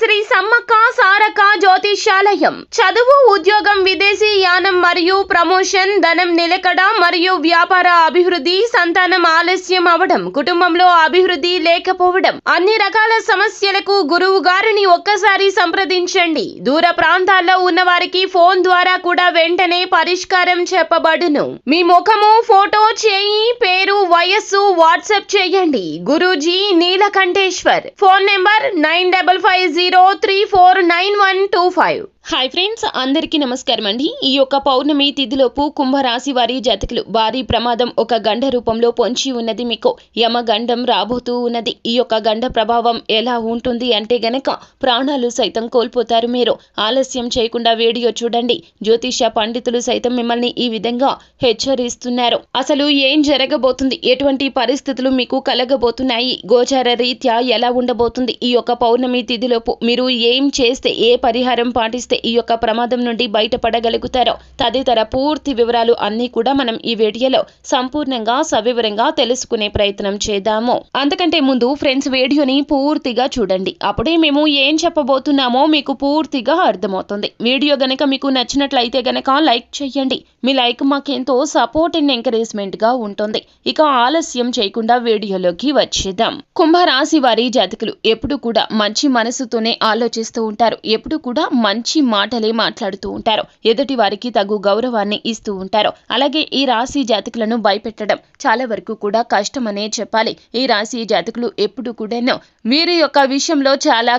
శ్రీ సమ్మక్క సారక్క జ్యోతిష్యాలయం చదువు, ఉద్యోగం, విదేశీ యానం మరియు ప్రమోషన్, ధనం నిలకడ మరియు వ్యాపార అభివృద్ధి, సంతానం ఆలస్యం అవడం, కుటుంబంలో అభివృద్ధి లేకపోవడం, అన్ని రకాల సమస్యలకు గురువు గారిని ఒక్కసారి సంప్రదించండి. దూర ప్రాంతాల్లో ఉన్న వారికి ఫోన్ ద్వారా కూడా వెంటనే పరిష్కారం చెప్పబడును. మీ ముఖము, ఫోటో, చేయి, పేరు, వయస్సు వాట్సాప్ చేయండి. Guruji Neelakantheshwar. Phone number 9550349125. Hi friends, అందరికీ నమస్కారం అండి. ఈ యొక్క పౌర్ణమి తిథిలోపు కుంభరాశి వారి జాతకులు భారీ ప్రమాదం ఒక గండ రూపంలో పొంచి ఉన్నది. మీకు యమగండం రాబోతూ ఉన్నది. ఈ యొక్క గండ ప్రభావం ఎలా ఉంటుంది అంటే గనక ప్రాణాలు సైతం కోల్పోతారు. మీరు ఆలస్యం చేయకుండా వీడియో చూడండి. జ్యోతిష పండితులు సైతం మిమ్మల్ని ఈ విధంగా హెచ్చరిస్తున్నారు. అసలు ఏం జరగబోతుంది, ఎటువంటి పరిస్థితులు మీకు కలగబోతున్నాయి, గోచార రీత్యా ఎలా ఉండబోతుంది, ఈ యొక్క పౌర్ణమి తిథిలోపు మీరు ఏం చేస్తే, ఏ పరిహారం పాటిస్తే ఈ యొక్క ప్రమాదం నుండి బయటపడగలుగుతారో తదితర పూర్తి వివరాలు అన్ని కూడా మనం ఈ వీడియోలో సంపూర్ణంగా సవివరంగా తెలుసుకునే ప్రయత్నం చేద్దాము. అంతకంటే ముందు ఫ్రెండ్స్, వీడియోని పూర్తిగా చూడండి. అప్పుడే మేము ఏం చెప్పబోతున్నామో మీకు పూర్తిగా అర్థమవుతుంది. వీడియో గనక మీకు నచ్చినట్లయితే గనక లైక్ చేయండి. మీ లైక్ మాకెంతో సపోర్ట్ అండ్ ఎంకరేజ్మెంట్ గా ఉంటుంది. ఇక ఆలస్యం చేయకుండా వీడియోలోకి వచ్చేద్దాం. కుంభరాశి వారి జాతకులు ఎప్పుడు కూడా మంచి మనసుతోనే ఆలోచిస్తూ ఉంటారు. ఎప్పుడు కూడా మంచి మాటలే మాట్లాడుతూ ఉంటారు. ఎదుటి వారికి తగు గౌరవాన్ని ఇస్తూ ఉంటారు. అలాగే ఈ రాశి జాతకులను భయపెట్టడం చాలా వరకు కూడా కష్టమనే చెప్పాలి. ఈ రాశి జాతకులు ఎప్పుడు కూడా వీరి యొక్క విషయంలో చాలా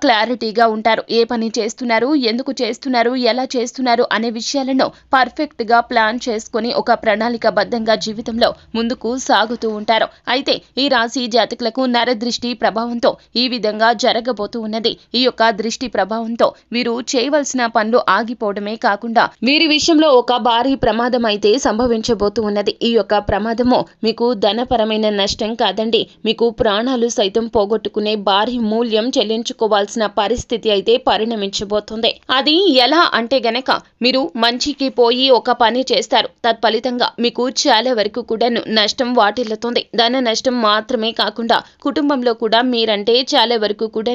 క్లారిటీగా ఉంటారు. ఏ పని చేస్తున్నారు, ఎందుకు చేస్తున్నారు, ఎలా చేస్తున్నారు అనే విషయాలను పర్ఫెక్ట్ గా ప్లాన్ చేసుకుని ఒక ప్రణాళికబద్ధంగా జీవితంలో ముందుకు సాగుతూ ఉంటారు. అయితే ఈ రాశి జాతకులకు నరదృష్టి ప్రభావంతో ఈ విధంగా జరగబోతూ ఉన్నది. ఈ యొక్క దృష్టి ప్రభావంతో వీరు చేయవలసిన పనులు ఆగిపోవడమే కాకుండా వీరి విషయంలో ఒక భారీ ప్రమాదం అయితే సంభవించబోతూ ఉన్నది. ఈ యొక్క ప్రమాదము మీకు ధనపరమైన నష్టం కాదండి, మీకు ప్రాణాలు సైతం పోగొట్టుకునే భారీ మూల్యం చెల్లించుకోవాల్సిన పరిస్థితి అయితే పరిణమించబోతుంది. అది ఎలా అంటే గనక మీరు మంచికి పోయి ఒక పని చేస్తారు. తత్ఫలితంగా మీకు చాలా వరకు కూడా నష్టం వాటిల్లుతుంది. ధన నష్టం మాత్రమే కాకుండా కుటుంబంలో కూడా మీరంటే చాలా వరకు కూడా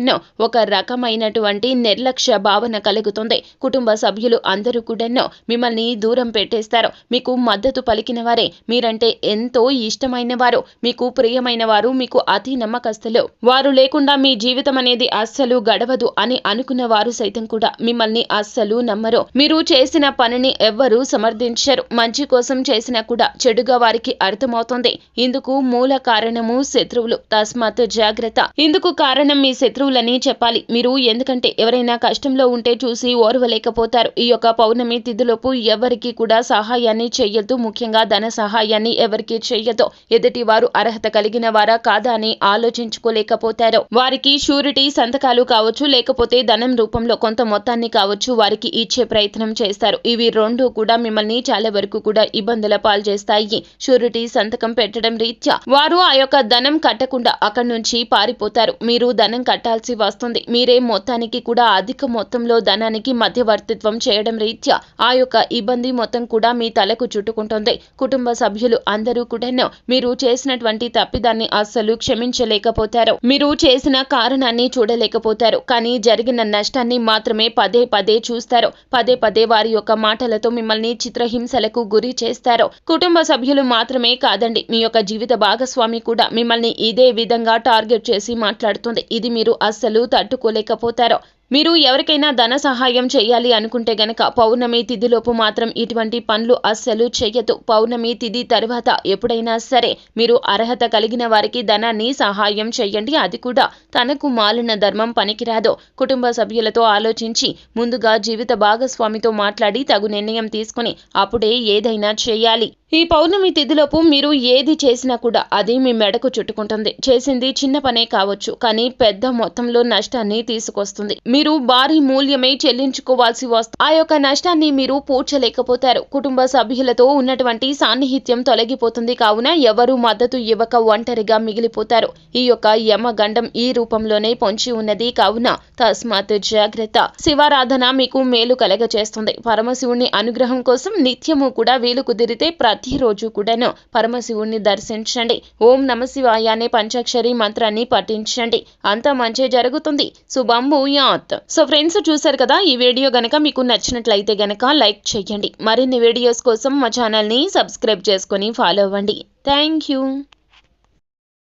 ఒక రకమైనటువంటి నిర్లక్ష్య భావన కలుగుతుంది. కుటుంబ సభ్యులు అందరూ కూడా మిమ్మల్ని దూరం పెట్టేస్తారు. మీకు మద్దతు పలికిన వారే, మీరంటే ఎంతో ఇష్టమైన వారు, మీకు ప్రియమైన వారు, మీకు అతి నమ్మకస్తులు, వారు లేకుండా మీ జీవితం అనేది అస్సలు గడవదు అని అనుకున్న వారు సైతం కూడా మిమ్మల్ని అస్సలు నమ్మరు. మీరు చేసిన పనిని ఎవ్వరూ సమర్థించరు. మంచి కోసం చేసినా కూడా చెడుగా వారికి అర్థమవుతుంది. ఇందుకు మూల కారణము శత్రువులు. తస్మాత్ జాగ్రత్త. ఇందుకు కారణం మీ శత్రువులని చెప్పాలి మీరు. ఎందుకంటే ఎవరైనా కష్టంలో ఉంటే చూసి ఓర్వలేకపోతారు. ఈ యొక్క పౌర్ణమి తిథిలోపు ఎవరికి కూడా సహాయాన్ని చెయ్యొద్దు. ముఖ్యంగా ధన సహాయాన్ని ఎవరికి చెయ్యొద్దు. ఎదుటి వారు అర్హత కలిగిన వారా కాదా అని ఆలోచించుకోలేకపోతారు. వారికి షూరిటీ సంతకాలు కావచ్చు, లేకపోతే ధనం రూపంలో కొంత మొత్తాన్ని కావచ్చు వారికి ఇచ్చే ప్రయత్నం చేస్తారు. ఇవి రెండు కూడా మిమ్మల్ని చాలా వరకు కూడా ఇబ్బందుల పాలు చేస్తాయి. షూరిటీ సంతకం పెట్టడం రీత్యా వారు ఆ యొక్క ధనం కట్టకుండా అక్కడి నుంచి పారిపోతారు. మీరు ధనం కట్టాల్సి వస్తుంది. మీరే మొత్తానికి కూడా అధిక మొత్తంలో ధనానికి మధ్యవర్తిత్వం చేయడం రీత్యా ఆ యొక్క ఇబ్బంది మొత్తం కూడా మీ తలకు చుట్టుకుంటుంది. కుటుంబ సభ్యులు అందరూ కూడా మీరు చేసినటువంటి తప్పిదాన్ని అస్సలు క్షమించలేకపోతారు. మీరు చేసిన కారణాన్ని చూడలేకపోతారు. కానీ జరిగిన నష్టాన్ని మాత్రమే పదే పదే చూస్తారు. పదే పదే వారి యొక్క మాటలతో మిమ్మల్ని చిత్రహింసలకు గురి చేస్తారు. కుటుంబ సభ్యులు మాత్రమే కాదండి, మీ యొక్క జీవిత భాగస్వామి కూడా మిమ్మల్ని ఇదే విధంగా టార్గెట్ చేసి మాట్లాడుతుంది. ఇది మీరు అస్సలు తట్టుకోలేకపోతారు. మీరు ఎవరికైనా ధన సహాయం చేయాలి అనుకుంటే గనక పౌర్ణమి తిథిలోపు మాత్రం ఇటువంటి పనులు అస్సలు చెయ్యదు. పౌర్ణమి తిథి తర్వాత ఎప్పుడైనా సరే మీరు అర్హత కలిగిన వారికి ధనాన్ని సహాయం చేయండి. అది కూడా తనకు మాలిన ధర్మం పనికిరాదు. కుటుంబ సభ్యులతో ఆలోచించి ముందుగా జీవిత భాగస్వామితో మాట్లాడి తగు నిర్ణయం తీసుకుని అప్పుడే ఏదైనా చేయాలి. ఈ పౌర్ణమి తిథిలోపు మీరు ఏది చేసినా కూడా అది మీ మెడకు చుట్టుకుంటుంది. చేసింది చిన్న పనే కావచ్చు, కానీ పెద్ద మొత్తంలో నష్టాన్ని తీసుకొస్తుంది. మీరు భారీ మూల్యమే చెల్లించుకోవాల్సి వస్తుంది. ఆ యొక్క నష్టాన్ని మీరు పూడ్చలేకపోతారు. కుటుంబ సభ్యులతో ఉన్నటువంటి సాన్నిహిత్యం తొలగిపోతుంది. కావున ఎవరు మద్దతు ఇవ్వక ఒంటరిగా మిగిలిపోతారు. ఈ యొక్క యమగండం ఈ రూపంలోనే పొంచి ఉన్నది. కావున తస్మాత్ జాగ్రత్త. శివారాధన మీకు మేలు కలగచేస్తుంది. పరమశివుని అనుగ్రహం కోసం నిత్యము కూడా వీలు కుదిరితే ప్రతిరోజు కూడాను పరమశివుణ్ణి దర్శించండి. ఓం నమశివాయ అనే పంచాక్షరి మంత్రాన్ని పఠించండి. అంతా మంచి జరుగుతుంది. శుభం భూయాత్. సో ఫ్రెండ్స్, చూసారు కదా, ఈ వీడియో గనక మీకు నచ్చినట్లయితే గనక లైక్ చేయండి. మరిన్ని వీడియోస్ కోసం మా ఛానల్ ని సబ్స్క్రైబ్ చేసుకొని ఫాలో అవ్వండి. Thank you.